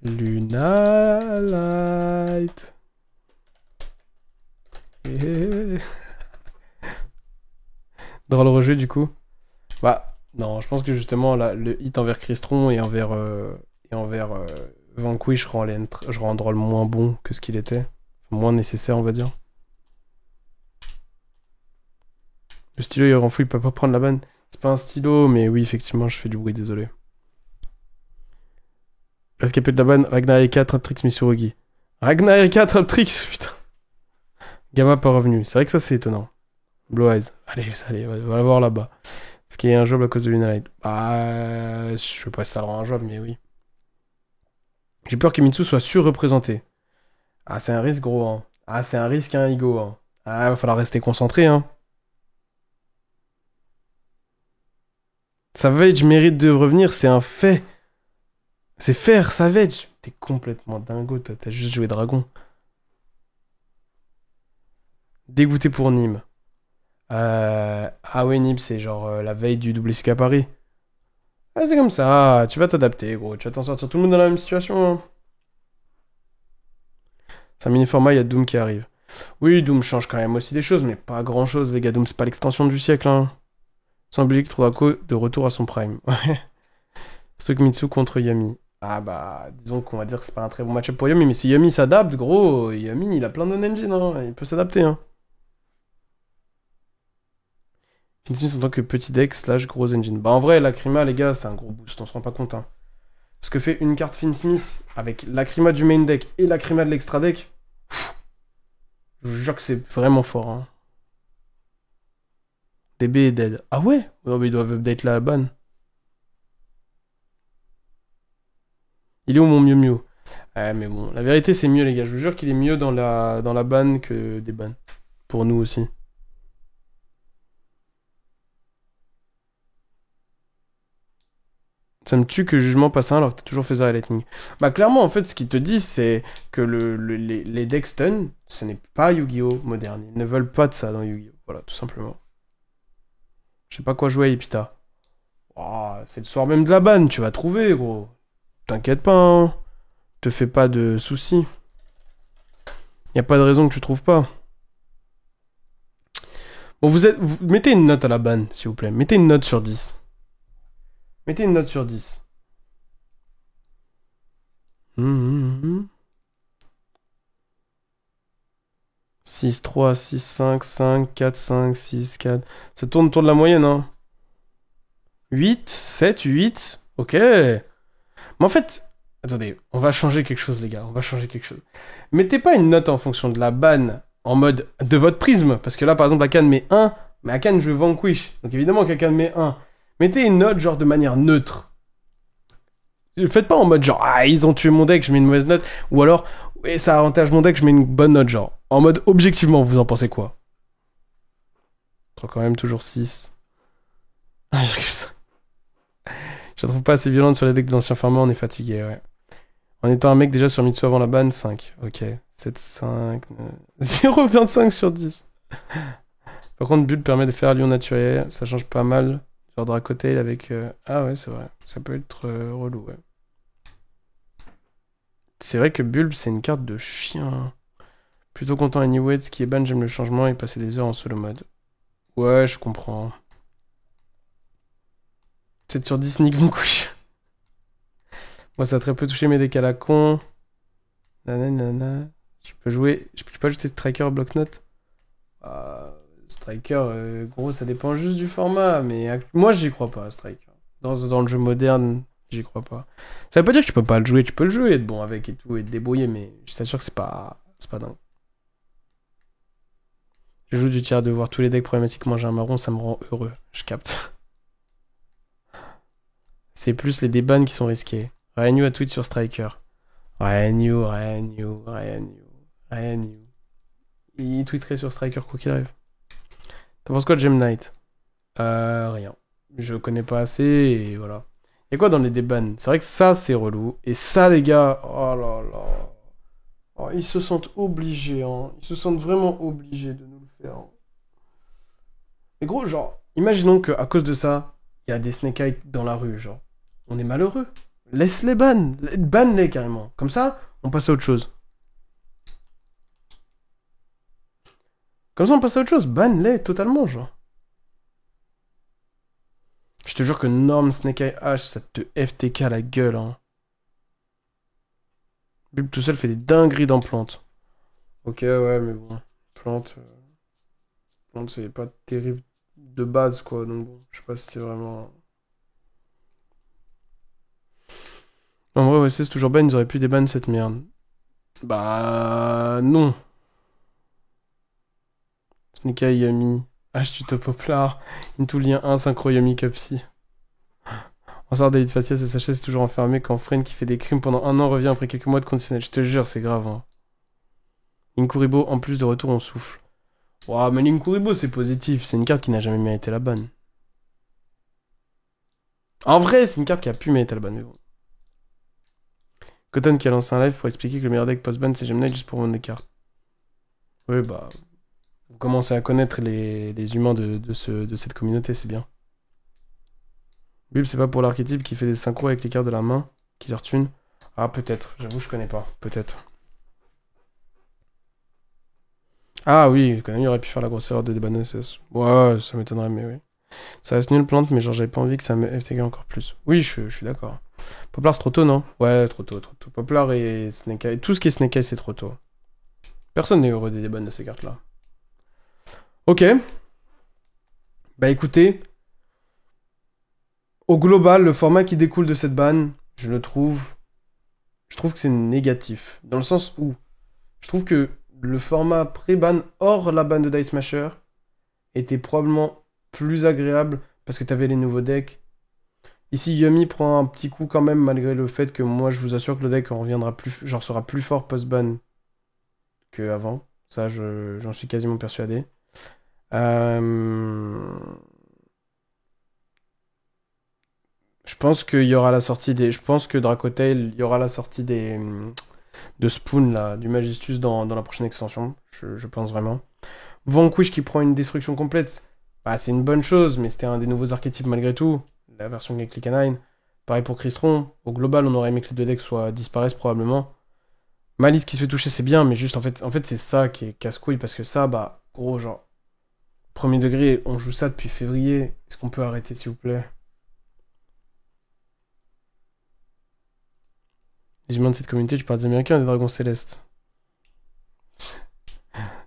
Lunalight. Drôle rejeu du coup. Bah, non, je pense que justement, là, le hit envers Crystron et envers Vanquish rend Droll moins bon que ce qu'il était. Moins nécessaire, on va dire. Le stylo, il rend fou, il peut pas prendre la banne. C'est pas un stylo, mais oui, effectivement, je fais du bruit, désolé. Rescapé de la banne, Ragnar 4, Traptrix, Mitsurugi. Ragnar 4, Traptrix, putain. Gamma pas revenu. C'est vrai que ça, c'est étonnant. Blue Eyes. Allez, on va la voir là-bas. Ce qui est injouable à cause de Lunalight. Bah, je sais pas si ça le rend injouable, mais oui. J'ai peur que Mitsu soit surreprésenté. Ah, c'est un risque, gros, hein. Ah, c'est un risque, hein, Igo, hein. Ah, va falloir rester concentré, hein. Savage mérite de revenir, c'est un fait. C'est faire, Savage. T'es complètement dingo, toi. T'as juste joué Dragon. Dégoûté pour Nîmes. Ah ouais, Nîmes, c'est genre la veille du WSQ à Paris. Ah, c'est comme ça. Tu vas t'adapter, gros. Tu vas t'en sortir. Tout le monde dans la même situation, hein. C'est un mini-format, il y a Doom qui arrive. Oui, Doom change quand même aussi des choses, mais pas grand-chose, les gars. Doom, c'est pas l'extension du siècle, hein. Semble que Trodako de retour à son prime. Ouais. Stockmitsu contre Yami. Ah bah, disons qu'on va dire que c'est pas un très bon match-up pour Yami, mais si Yami s'adapte, gros, Yami, il a plein de non-engine, hein. Il peut s'adapter, hein. Finsmith en tant que petit deck slash gros engine. Bah en vrai, Lacrima, les gars, c'est un gros boost, on se rend pas compte, hein. Ce que fait une carte Finsmith avec Lacrima du main deck et Lacrima de l'extra deck, je vous jure que c'est vraiment fort, hein. DB est dead. Ah ouais? Oh, mais ils doivent update la ban. Il est où mon Miu Miu? Ouais, mais bon, la vérité, c'est mieux, les gars. Je vous jure qu'il est mieux dans la ban que des bans. Pour nous aussi. Ça me tue que jugement passe un alors que t'as toujours fait ça à Lightning. Bah, clairement, en fait, ce qu'il te dit, c'est que les decks stun, ce n'est pas Yu-Gi-Oh! Moderne. Ils ne veulent pas de ça dans Yu-Gi-Oh! Voilà, tout simplement. Je sais pas quoi jouer à Epita. Oh, c'est le soir même de la ban, tu vas trouver, gros. T'inquiète pas, hein. Te fais pas de soucis. Y a pas de raison que tu trouves pas. Bon, mettez une note à la ban, s'il vous plaît. Mettez une note sur 10. Mettez une note sur 10. 6, 3, 6, 5, 5, 4, 5, 6, 4. Ça tourne autour de la moyenne, hein. 8, 7, 8. Ok. Mais en fait, attendez, on va changer quelque chose, les gars. On va changer quelque chose. Mettez pas une note en fonction de la ban en mode de votre prisme. Parce que là, par exemple, Akan met 1, mais Akan je vanquish. Donc évidemment qu'Akan met 1. Mettez une note genre de manière neutre. Faites pas en mode genre, ah, ils ont tué mon deck, je mets une mauvaise note. Ou alors, ouais, ça avantage mon deck, je mets une bonne note, genre. En mode objectivement, vous en pensez quoi? Je trouve quand même toujours 6. 1,5. Je la trouve pas assez violente sur les decks d'anciens farmers, on est fatigué, ouais. En étant un mec déjà sur Mitsu avant la ban, 5. Ok. 7, 5. 0,25 sur 10. Par contre, Bulle permet de faire Lion naturel, ça change pas mal. Genre Dracotail avec. Ah ouais, c'est vrai. Ça peut être relou, ouais. C'est vrai que Bulb, c'est une carte de chien. Plutôt content anyway de ce qui est ban, j'aime le changement et passer des heures en solo mode. Ouais, je comprends. 7 sur 10, nique mon couche. Moi, ça a très peu touché mes decks à la con. Nanana. Je peux pas ajouter Striker bloc-notes. Striker, gros, ça dépend juste du format. Mais moi, j'y crois pas, Striker. Dans le jeu moderne, j'y crois pas. Ça veut pas dire que tu peux pas le jouer. Tu peux le jouer, être bon avec et tout, et te débrouiller. Mais je t'assure que c'est pas dingue. Je joue du tiers de voir tous les decks problématiques manger un marron, ça me rend heureux. Je capte. C'est plus les débans qui sont risqués. Ryan a tweet sur Striker. Ryan. Il tweeterait sur Striker quoi qu'il arrive. T'en penses quoi de Gem Knight? Rien. Je connais pas assez et voilà. Y'a quoi dans les débans? C'est vrai que ça c'est relou. Et ça les gars, oh là là. Oh, ils se sentent obligés, hein. Ils se sentent vraiment obligés de nous le faire. Mais gros, genre, imaginons qu'à cause de ça, il y a des Snake Eyes dans la rue, genre. On est malheureux. Laisse-les ban. Ban-les carrément. Comme ça, on passe à autre chose. Comme ça, on passe à autre chose. Ban-les totalement, genre. Je te jure que Norm Snake Eye H, ça te FTK la gueule, hein. Bulb tout seul fait des dingueries dans Plante. Ok, ouais, mais bon. Plante, c'est pas terrible de base, quoi. Donc bon, je sais pas si c'est vraiment... En vrai, ouais, c'est toujours ban, ils auraient pu déban cette merde. Bah... non. Snake Eye Yami. H tu top poplar. Into lien 1, synchro Yami Cupsy. En sort David Facias et Sacha c'est toujours enfermé quand Friend qui fait des crimes pendant un an revient après quelques mois de conditionnel. Je te jure, c'est grave. Hein. Linkuribo, en plus de retour, on souffle. Ouah, mais Linkuribo, c'est positif. C'est une carte qui n'a jamais mérité la banne. En vrai, c'est une carte qui a pu mériter la banne, mais bon. Cotton qui a lancé un live pour expliquer que le meilleur deck post-ban c'est Gemini juste pour vendre des cartes. Oui, bah. Vous commencez à connaître les humains de cette communauté, c'est bien. Bulb, c'est pas pour l'archétype qui fait des synchros avec les cartes de la main, qui leur tune. Ah, peut-être. J'avoue, je connais pas. Peut-être. Ah oui, quand même, il aurait pu faire la grosse erreur de déban OSS. Ouais, ça m'étonnerait, mais oui. Ça reste nul plante, mais genre, j'avais pas envie que ça me FTG encore plus. Oui, je suis d'accord. Poplar, c'est trop tôt, non? Ouais, trop tôt, trop tôt. Poplar et Snake Eye. Tout ce qui est Snake Eye, c'est trop tôt. Personne n'est heureux des débans de ces cartes-là. Ok. Bah écoutez. Au global, le format qui découle de cette ban, je trouve que c'est négatif. Dans le sens où je trouve que le format pré-ban hors la ban de Dice Smasher était probablement plus agréable parce que t'avais les nouveaux decks. Ici, Yumi prend un petit coup quand même malgré le fait que moi je vous assure que le deck en reviendra plus, genre sera plus fort post-ban qu'avant. Ça, j'en suis quasiment persuadé. Je pense qu'il y aura la sortie des. Je pense que Dracotail, il y aura la sortie des. De Spoon, là, du Magistus dans la prochaine extension. Je pense vraiment. Vanquish qui prend une destruction complète. Bah, c'est une bonne chose, mais c'était un des nouveaux archétypes malgré tout. La version avec les canines. Pareil pour Crystron. Au global, on aurait aimé que les deux decks disparaissent probablement. Malice qui se fait toucher, c'est bien, mais juste en fait c'est ça qui est casse-couille parce que ça, bah, gros, genre. Premier degré, on joue ça depuis février. Est-ce qu'on peut arrêter, s'il vous plaît? Les humains de cette communauté, tu parles des Américains et des Dragons Célestes.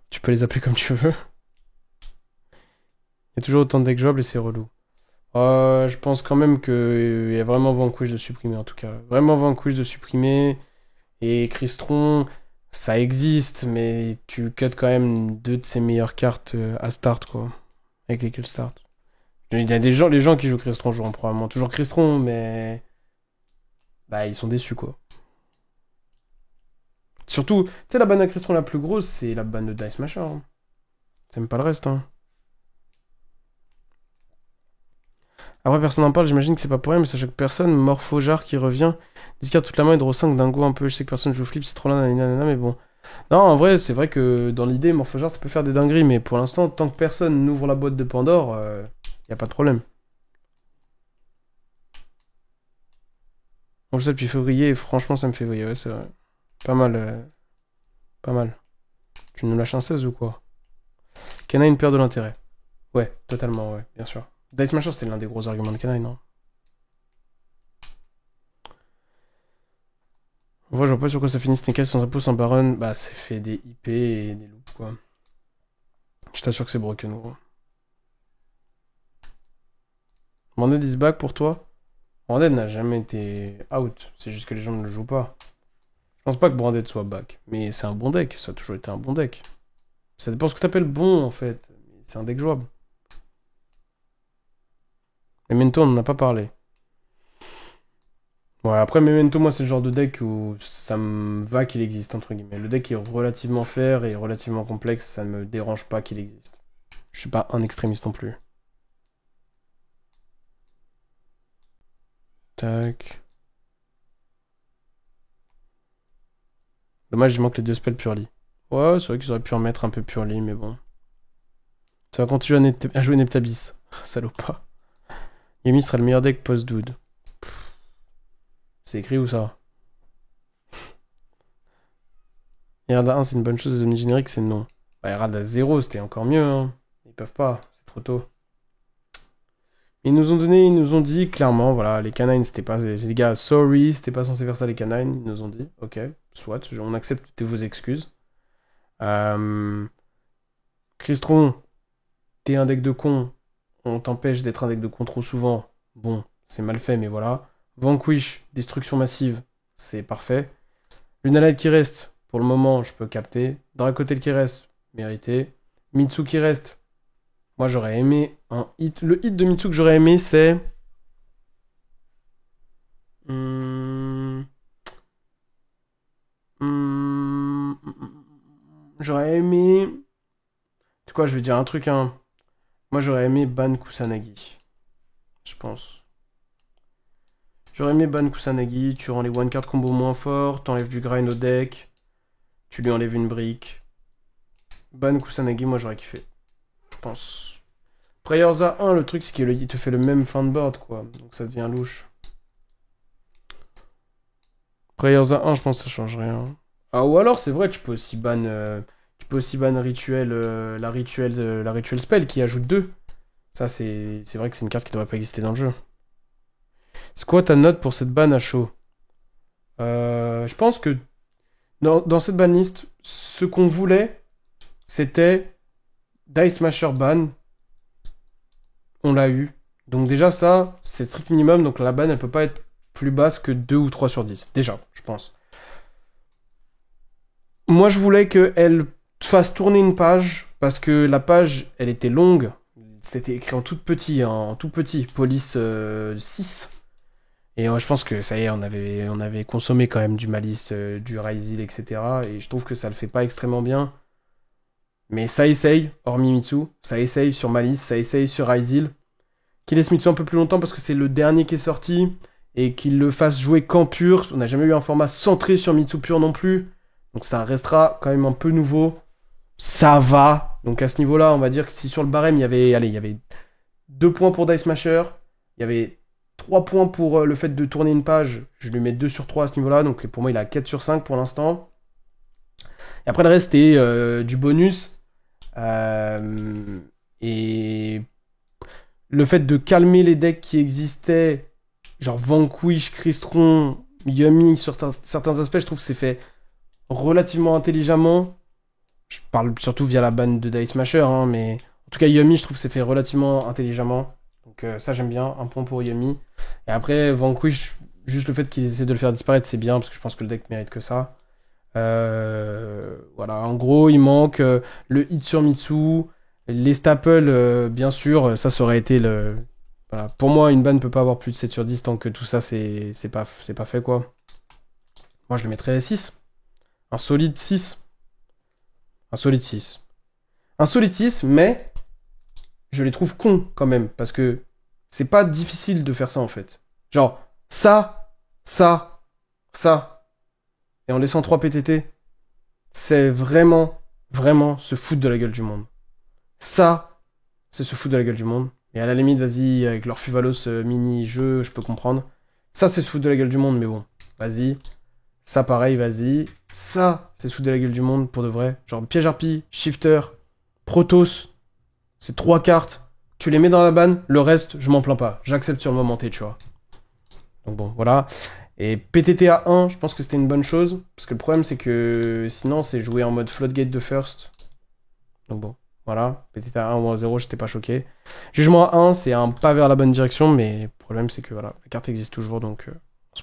Tu peux les appeler comme tu veux. Il y a toujours autant de decks jouables et c'est relou. Je pense quand même qu'il y a vraiment Vanquish de supprimer en tout cas. Vraiment Vanquish de supprimer. Et Crystron, ça existe, mais tu cut quand même deux de ses meilleures cartes à start quoi. Avec lesquelles start. Il y a les gens qui jouent Crystron joueront probablement toujours Crystron, mais. Bah ils sont déçus quoi. Surtout, tu sais, la banne à Crystron la plus grosse, c'est la banne de Dice Smasher. Hein. C'est même pas le reste. Hein. Après, personne n'en parle, j'imagine que c'est pas pour rien, mais c'est chaque personne, Morphojar qui revient, discard toute la main et draw 5 d'un go un peu. Je sais que personne joue flip, c'est trop là, nanana, mais bon. Non, en vrai, c'est vrai que dans l'idée, Morphojar ça peut faire des dingueries, mais pour l'instant, tant que personne n'ouvre la boîte de Pandore, y a pas de problème. On joue ça depuis février, et franchement, ça me fait vriller, ouais, c'est vrai. Pas mal, pas mal. Tu nous lâches un 16 ou quoi? Canine perd de l'intérêt. Ouais, totalement, ouais, bien sûr. Dice Smasher, c'était l'un des gros arguments de Canine, non? En vrai, je vois pas sur quoi ça finit Snake sans impôt, sans Baron. Bah, c'est fait des IP et des loops, quoi. Je t'assure que c'est broken, gros. Branded is back pour toi? Branded n'a jamais été out. C'est juste que les gens ne le jouent pas. Je pense pas que Branded soit back. Mais c'est un bon deck. Ça a toujours été un bon deck. Ça dépend ce que t'appelles bon, en fait. C'est un deck jouable. Memento, on en a pas parlé. Ouais, après Memento, moi, c'est le genre de deck où ça me va qu'il existe, entre guillemets. Le deck est relativement fair et relativement complexe, ça ne me dérange pas qu'il existe. Je suis pas un extrémiste non plus. Tac. Dommage, il manque les deux spells Purely. Ouais, c'est vrai qu'ils auraient pu en mettre un peu Purely, mais bon. Ça va continuer à jouer Neptabis. Salopa. Yumi sera le meilleur deck post-dude. C'est écrit où ça? Irada 1, c'est une bonne chose, les omnigénériques, c'est non. Bah, Irada 0, c'était encore mieux, hein. Ils peuvent pas, c'est trop tôt. Ils nous ont dit clairement, voilà, les canines, c'était pas. Les gars, sorry, c'était pas censé faire ça, les canines. Ils nous ont dit, ok, soit, on accepte vos excuses. Crystron, t'es un deck de con, on t'empêche d'être un deck de con trop souvent. Bon, c'est mal fait, mais voilà. Vanquish, destruction massive, c'est parfait. Lunalight qui reste, pour le moment, je peux capter. Dracotel qui reste, mérité. Mitsu qui reste, moi j'aurais aimé un hit. Le hit de Mitsu que j'aurais aimé, c'est. Hmm, hmm, J'aurais aimé. C'est quoi, je vais dire un truc, hein. Moi j'aurais aimé Ban Kusanagi. Je pense. J'aurais aimé Ban Kusanagi, tu rends les one card combo moins forts, t'enlèves du grind au deck, tu lui enlèves une brique. Ban Kusanagi, moi j'aurais kiffé. Je pense. Prayers à 1, le truc c'est qu'il te fait le même fin de board, quoi. Donc ça devient louche. Prayers à 1, je pense que ça change rien. Ah, ou alors c'est vrai, tu peux aussi ban rituel, la rituel spell qui ajoute 2. Ça, c'est vrai que c'est une carte qui devrait pas exister dans le jeu. C'est quoi ta note pour cette ban à chaud? Je pense que dans cette banlist, ce qu'on voulait, c'était Dice Smasher ban. On l'a eu. Donc déjà ça, c'est strict minimum, donc la ban elle peut pas être plus basse que 2 ou 3 sur 10. Déjà, je pense. Moi je voulais qu'elle fasse tourner une page, parce que la page, elle était longue. C'était écrit en tout petit, police 6. Et je pense que ça y est, on avait consommé quand même du Malice, du Ryzil, etc. Et je trouve que ça le fait pas extrêmement bien. Mais ça essaye, hormis Mitsu. Ça essaye sur Malice, ça essaye sur Ryzil. Qu'il laisse Mitsu un peu plus longtemps parce que c'est le dernier qui est sorti. Et qu'il le fasse jouer qu'en pur. On n'a jamais eu un format centré sur Mitsu pur non plus. Donc ça restera quand même un peu nouveau. Ça va. Donc à ce niveau-là, on va dire que si sur le barème, il y avait 2 points pour Dice Smasher. Il y avait 3 points pour le fait de tourner une page. Je lui mets 2 sur 3 à ce niveau-là. Donc pour moi, il a 4 sur 5 pour l'instant. Et après, le reste est du bonus. Et le fait de calmer les decks qui existaient, genre Vanquish, Crystron, Yumi, sur certains aspects, je trouve que c'est fait relativement intelligemment. Je parle surtout via la ban de Dice Smasher, hein, mais en tout cas, Yumi, je trouve que c'est fait relativement intelligemment. Donc ça, j'aime bien. Un point pour Yumi. Et après, Vanquish, juste le fait qu'ils essaient de le faire disparaître, c'est bien, parce que je pense que le deck mérite que ça. Voilà, en gros, il manque le hit sur Mitsu, les staples, bien sûr, ça aurait été le. Voilà. Pour moi, une ban ne peut pas avoir plus de 7 sur 10 tant que tout ça, c'est pas fait, quoi. Moi, je le mettrais 6. Un solide 6. Un solide 6. Un solide 6, mais je les trouve cons quand même, parce que c'est pas difficile de faire ça, en fait. Genre, ça, ça, ça. Et en laissant 3 PTT, c'est vraiment, vraiment se foutre de la gueule du monde. Ça, c'est se foutre de la gueule du monde. Et à la limite, vas-y, avec leur Fuvalos mini-jeu, je peux comprendre. Ça, c'est se foutre de la gueule du monde, mais bon, vas-y. Ça, pareil, vas-y. Ça, c'est se foutre de la gueule du monde, pour de vrai. Genre, piège harpie, shifter, Protoss, c'est 3 cartes. Tu les mets dans la banne, le reste, je m'en plains pas. J'accepte sur le moment T, tu vois. Donc bon, voilà. Et PTT à 1, je pense que c'était une bonne chose. Parce que le problème, c'est que sinon, c'est jouer en mode floodgate de first. Donc bon, voilà. PTT à 1 ou à 0, j'étais pas choqué. Jugement à 1, c'est un pas vers la bonne direction. Mais le problème, c'est que voilà, la carte existe toujours. Donc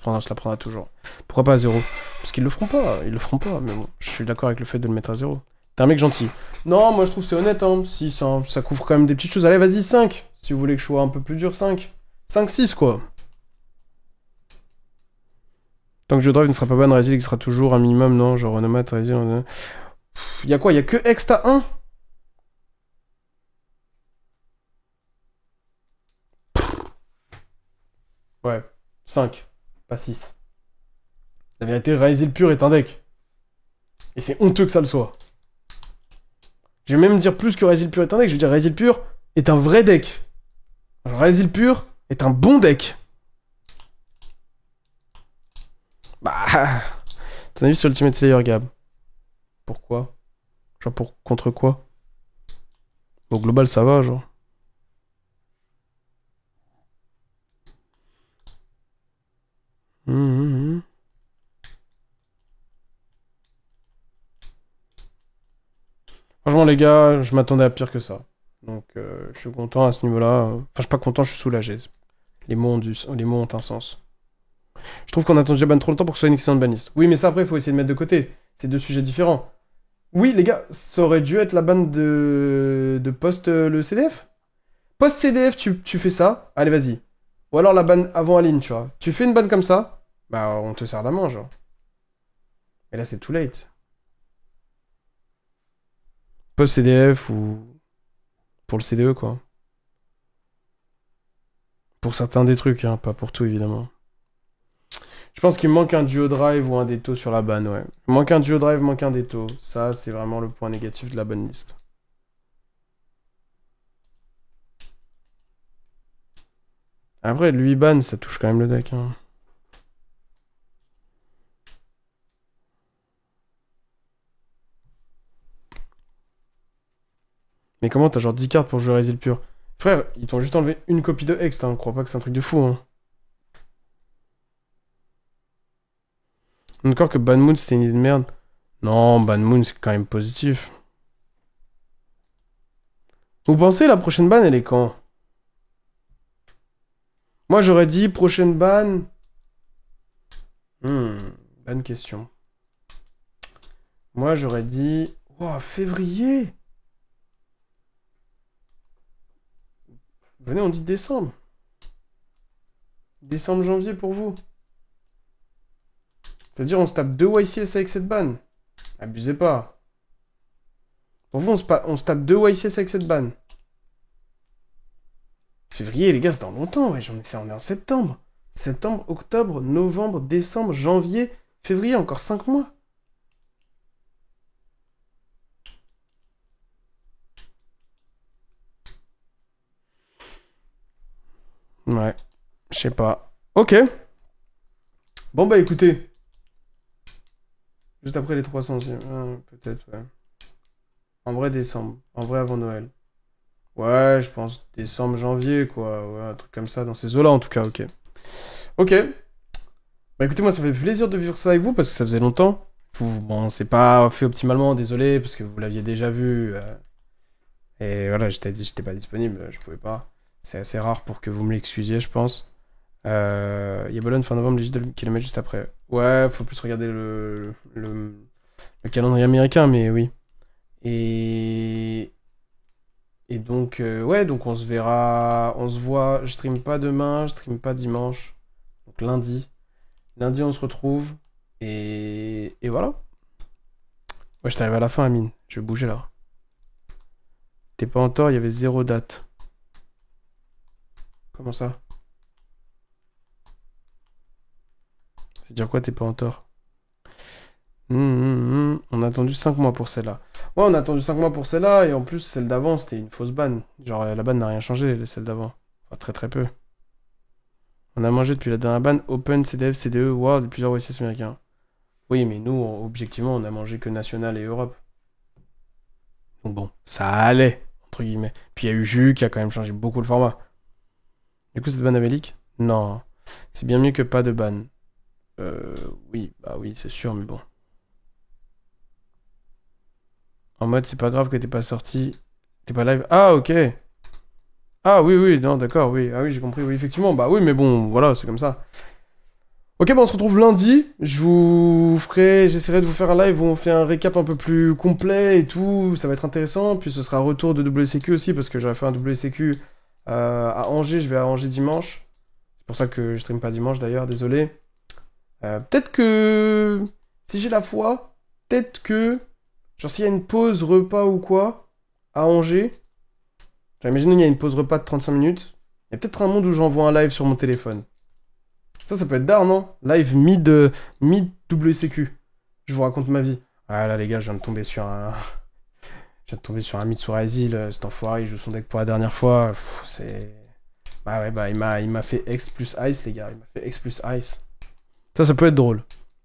on se la prendra toujours. Pourquoi pas à 0? Parce qu'ils le feront pas. Ils le feront pas. Mais bon, je suis d'accord avec le fait de le mettre à 0. T'es un mec gentil. Non, moi je trouve que c'est honnête. Hein. Si, ça couvre quand même des petites choses. Allez, vas-y, 5. Si vous voulez que je sois un peu plus dur, 5. 5-6, quoi. Tant que je drive ne sera pas ban, Rezil sera toujours un minimum, non? Genre Onomat, Rezil. Y'a quoi? Y'a que Exta 1? Ouais, 5, pas 6. La vérité, Rezil pur est un deck. Et c'est honteux que ça le soit. Je vais même dire plus que Rezil pur est un deck, je vais dire Rezil pur est un vrai deck. Genre Rezil pur est un bon deck. Bah. Ton avis sur Ultimate Slayer, Gab? Pourquoi? Genre contre quoi? Au global, ça va, genre. Franchement, les gars, je m'attendais à pire que ça. Donc, je suis content à ce niveau-là. Enfin, je suis pas content, je suis soulagé. Les mots ont un sens. Je trouve qu'on attend déjà ban trop longtemps pour que ce soit une excellente banliste. Oui, mais ça, après, il faut essayer de mettre de côté. C'est deux sujets différents. Oui, les gars, ça aurait dû être la ban de post le CDF. Post CDF, tu fais ça. Allez, vas-y. Ou alors la ban avant Aline, tu vois. Tu fais une ban comme ça, bah, on te sert la main, genre. Et là, c'est too late. Post CDF ou pour le CDE, quoi. Pour certains des trucs, hein, pas pour tout, évidemment. Je pense qu'il manque un duo drive ou un déto sur la ban, ouais. Il manque un duo drive, manque un déto. Ça, c'est vraiment le point négatif de la bonne liste. Après, lui ban, ça touche quand même le deck, hein. Mais comment t'as genre 10 cartes pour jouer Rezil pur? Frère, ils t'ont juste enlevé une copie de Hex, hein. Crois pas que c'est un truc de fou, hein. Encore que Ban Moon c'était une idée de merde. Non, Ban Moon c'est quand même positif. Vous pensez la prochaine ban elle est quand? Moi j'aurais dit prochaine ban. Bonne question. Moi j'aurais dit. Wow, février! Venez, on dit décembre. Décembre, janvier pour vous. C'est-à-dire on se tape 2 YCS avec cette ban. Abusez pas. Pour vous, on se tape 2 YCS avec cette ban. Février, les gars, c'est dans longtemps, ouais. On est en septembre. Septembre, octobre, novembre, décembre, janvier, février, encore 5 mois. Ouais, je sais pas. Ok. Bon bah écoutez. Juste après les 300, peut-être, ouais. En vrai, décembre. En vrai, avant Noël. Ouais, je pense décembre, janvier, quoi. Ouais, un truc comme ça, dans ces eaux-là, en tout cas, ok. Ok. Bah écoutez, moi, ça fait plaisir de vivre ça avec vous, parce que ça faisait longtemps. Bon, c'est pas fait optimalement, désolé, parce que vous l'aviez déjà vu. Et voilà, j'étais pas disponible, je pouvais pas. C'est assez rare pour que vous me l'excusiez, je pense. Il y a Bologne fin novembre, les kilomètres juste après. Ouais, faut plus regarder le calendrier américain, mais oui. Et, et donc, ouais, donc on se verra. On se voit. Je stream pas demain, je stream pas dimanche. Donc lundi. Lundi, on se retrouve. Et voilà. Ouais, je t'arrive à la fin, Amine. Je vais bouger là. T'es pas en tort, il y avait 0 date. Comment ça? C'est dire quoi, t'es pas en tort? On a attendu 5 mois pour celle-là. Ouais, on a attendu 5 mois pour celle-là, et en plus, celle d'avant, c'était une fausse banne. Genre, la banne n'a rien changé, celle d'avant. Enfin, très très peu. On a mangé depuis la dernière banne Open, CDF, CDE, World et plusieurs OSS américains. Oui, mais nous, objectivement, on a mangé que National et Europe. Donc bon, ça allait, entre guillemets. Puis il y a eu Jus qui a quand même changé beaucoup le format. Du coup, cette banne amélique? Non. C'est bien mieux que pas de banne. Oui, bah oui, c'est sûr, mais bon. En mode, c'est pas grave que t'es pas sorti. T'es pas live. Ah, ok. Ah, oui, oui, non, d'accord, oui. Ah oui, j'ai compris, oui, effectivement. Bah oui, mais bon, voilà, c'est comme ça. Ok, bah on se retrouve lundi. J'essaierai de vous faire un live où on fait un récap un peu plus complet et tout. Ça va être intéressant. Puis ce sera retour de WCQ aussi, parce que j'aurais fait un WCQ à Angers. Je vais à Angers dimanche. C'est pour ça que je stream pas dimanche d'ailleurs, désolé. Peut-être que si j'ai la foi, peut-être que genre s'il y a une pause repas ou quoi à Angers, j'imagine il y a une pause repas de 35 minutes. Il y a peut-être un monde où j'envoie un live sur mon téléphone. Ça peut être d'art, non? Live mid WCQ. Je vous raconte ma vie. Ah là les gars, je viens de tomber sur un. Je viens de tomber sur un Mitsuru Asil, cet enfoiré, il joue son deck pour la dernière fois. C'est. Bah ouais, bah il m'a fait X plus Ice, les gars. Il m'a fait X plus Ice. Ça peut être drôle.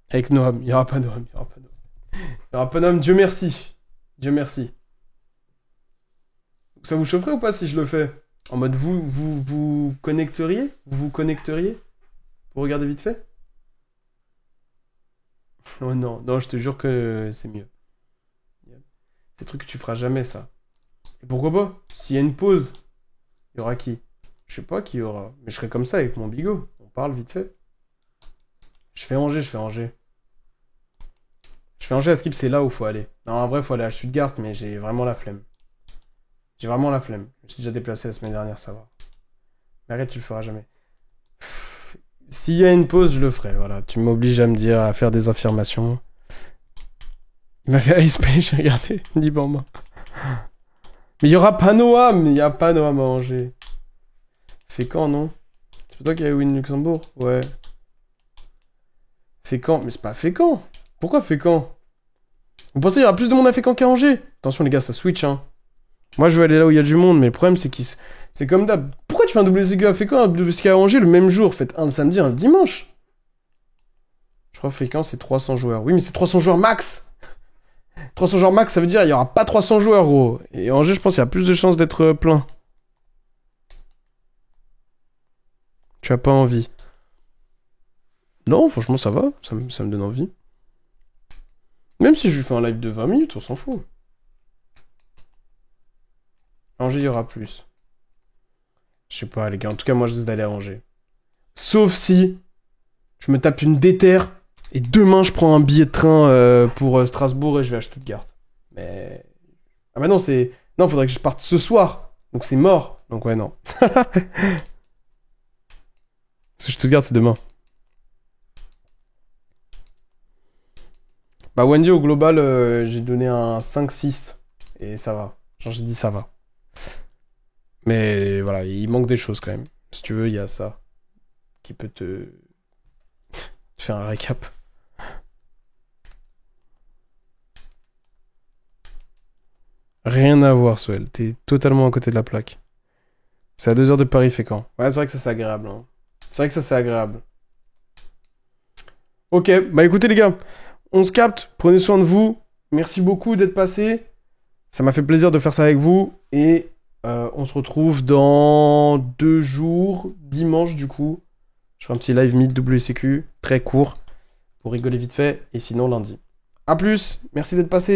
Avec Noam. Il n'y aura pas Noam. Il n'y aura pas Noam. Il n'y aura pas Noam. Dieu merci. Dieu merci. Ça vous chaufferait ou pas si je le fais? En mode vous connecteriez? Vous vous connecteriez? Pour regarder vite fait? Oh non, non, je te jure que c'est mieux. C'est des trucs que tu feras jamais, ça. Et pourquoi pas? S'il y a une pause, il y aura qui? Je sais pas qui y aura. Mais je serai comme ça avec mon bigot. On parle vite fait. Je fais Angers, je fais Angers. Je fais Angers à Skip, c'est là où faut aller. Non, en vrai, faut aller à Stuttgart, mais j'ai vraiment la flemme. J'ai vraiment la flemme. Je me suis déjà déplacé la semaine dernière, ça va. Mais arrête, tu le feras jamais. S'il y a une pause, je le ferai. Voilà, tu m'obliges à me dire, à faire des affirmations. Il m'a fait ISP, j'ai regardé. Dis bon, moi. Mais il y aura pas Noam, il y a pas Noam à Angers. Fécamp, non? C'est pas toi qui as win Luxembourg? Ouais. Fécamp, mais c'est pas Fécamp. Pourquoi Fécamp? Vous pensez qu'il y aura plus de monde à Fécamp qu'à Angers? Attention les gars, ça switch, hein. Moi je veux aller là où il y a du monde, mais le problème c'est c'est comme d'hab. Pourquoi tu fais un WCQ à Fécamp, un WCQ à Angers le même jour? Faites un le samedi, un le dimanche. Je crois que Fécamp c'est 300 joueurs. Oui, mais c'est 300 joueurs max. 300 joueurs max, ça veut dire il y aura pas 300 joueurs, gros. Et Angers, je pense qu'il y a plus de chances d'être plein. Tu as pas envie? Non, franchement, ça va. Ça me donne envie. Même si je lui fais un live de 20 minutes, on s'en fout. Angers, il y aura plus. Je sais pas, les gars. En tout cas, moi, je risque d'aller à Angers. Sauf si je me tape une déterre et demain, je prends un billet de train pour Strasbourg et je vais à Stuttgart. Mais... Ah bah non, c'est... Non, faudrait que je parte ce soir. Donc c'est mort. Donc ouais, non. Parce que Stuttgart, c'est demain. Bah Wendy, au global, j'ai donné un 5-6. Et ça va. Genre, j'ai dit ça va. Mais voilà, il manque des choses quand même. Si tu veux, il y a ça. Qui peut te faire un récap. Rien à voir, Soel. T'es totalement à côté de la plaque. C'est à 2 heures de Paris, Fécamp. Ouais, c'est vrai que ça c'est agréable. Hein. C'est vrai que ça c'est agréable. Ok, bah écoutez les gars, on se capte, prenez soin de vous. Merci beaucoup d'être passé. Ça m'a fait plaisir de faire ça avec vous. Et on se retrouve dans 2 jours, dimanche du coup. Je ferai un petit live mid WCQ, très court, pour rigoler vite fait. Et sinon lundi. A plus, merci d'être passé.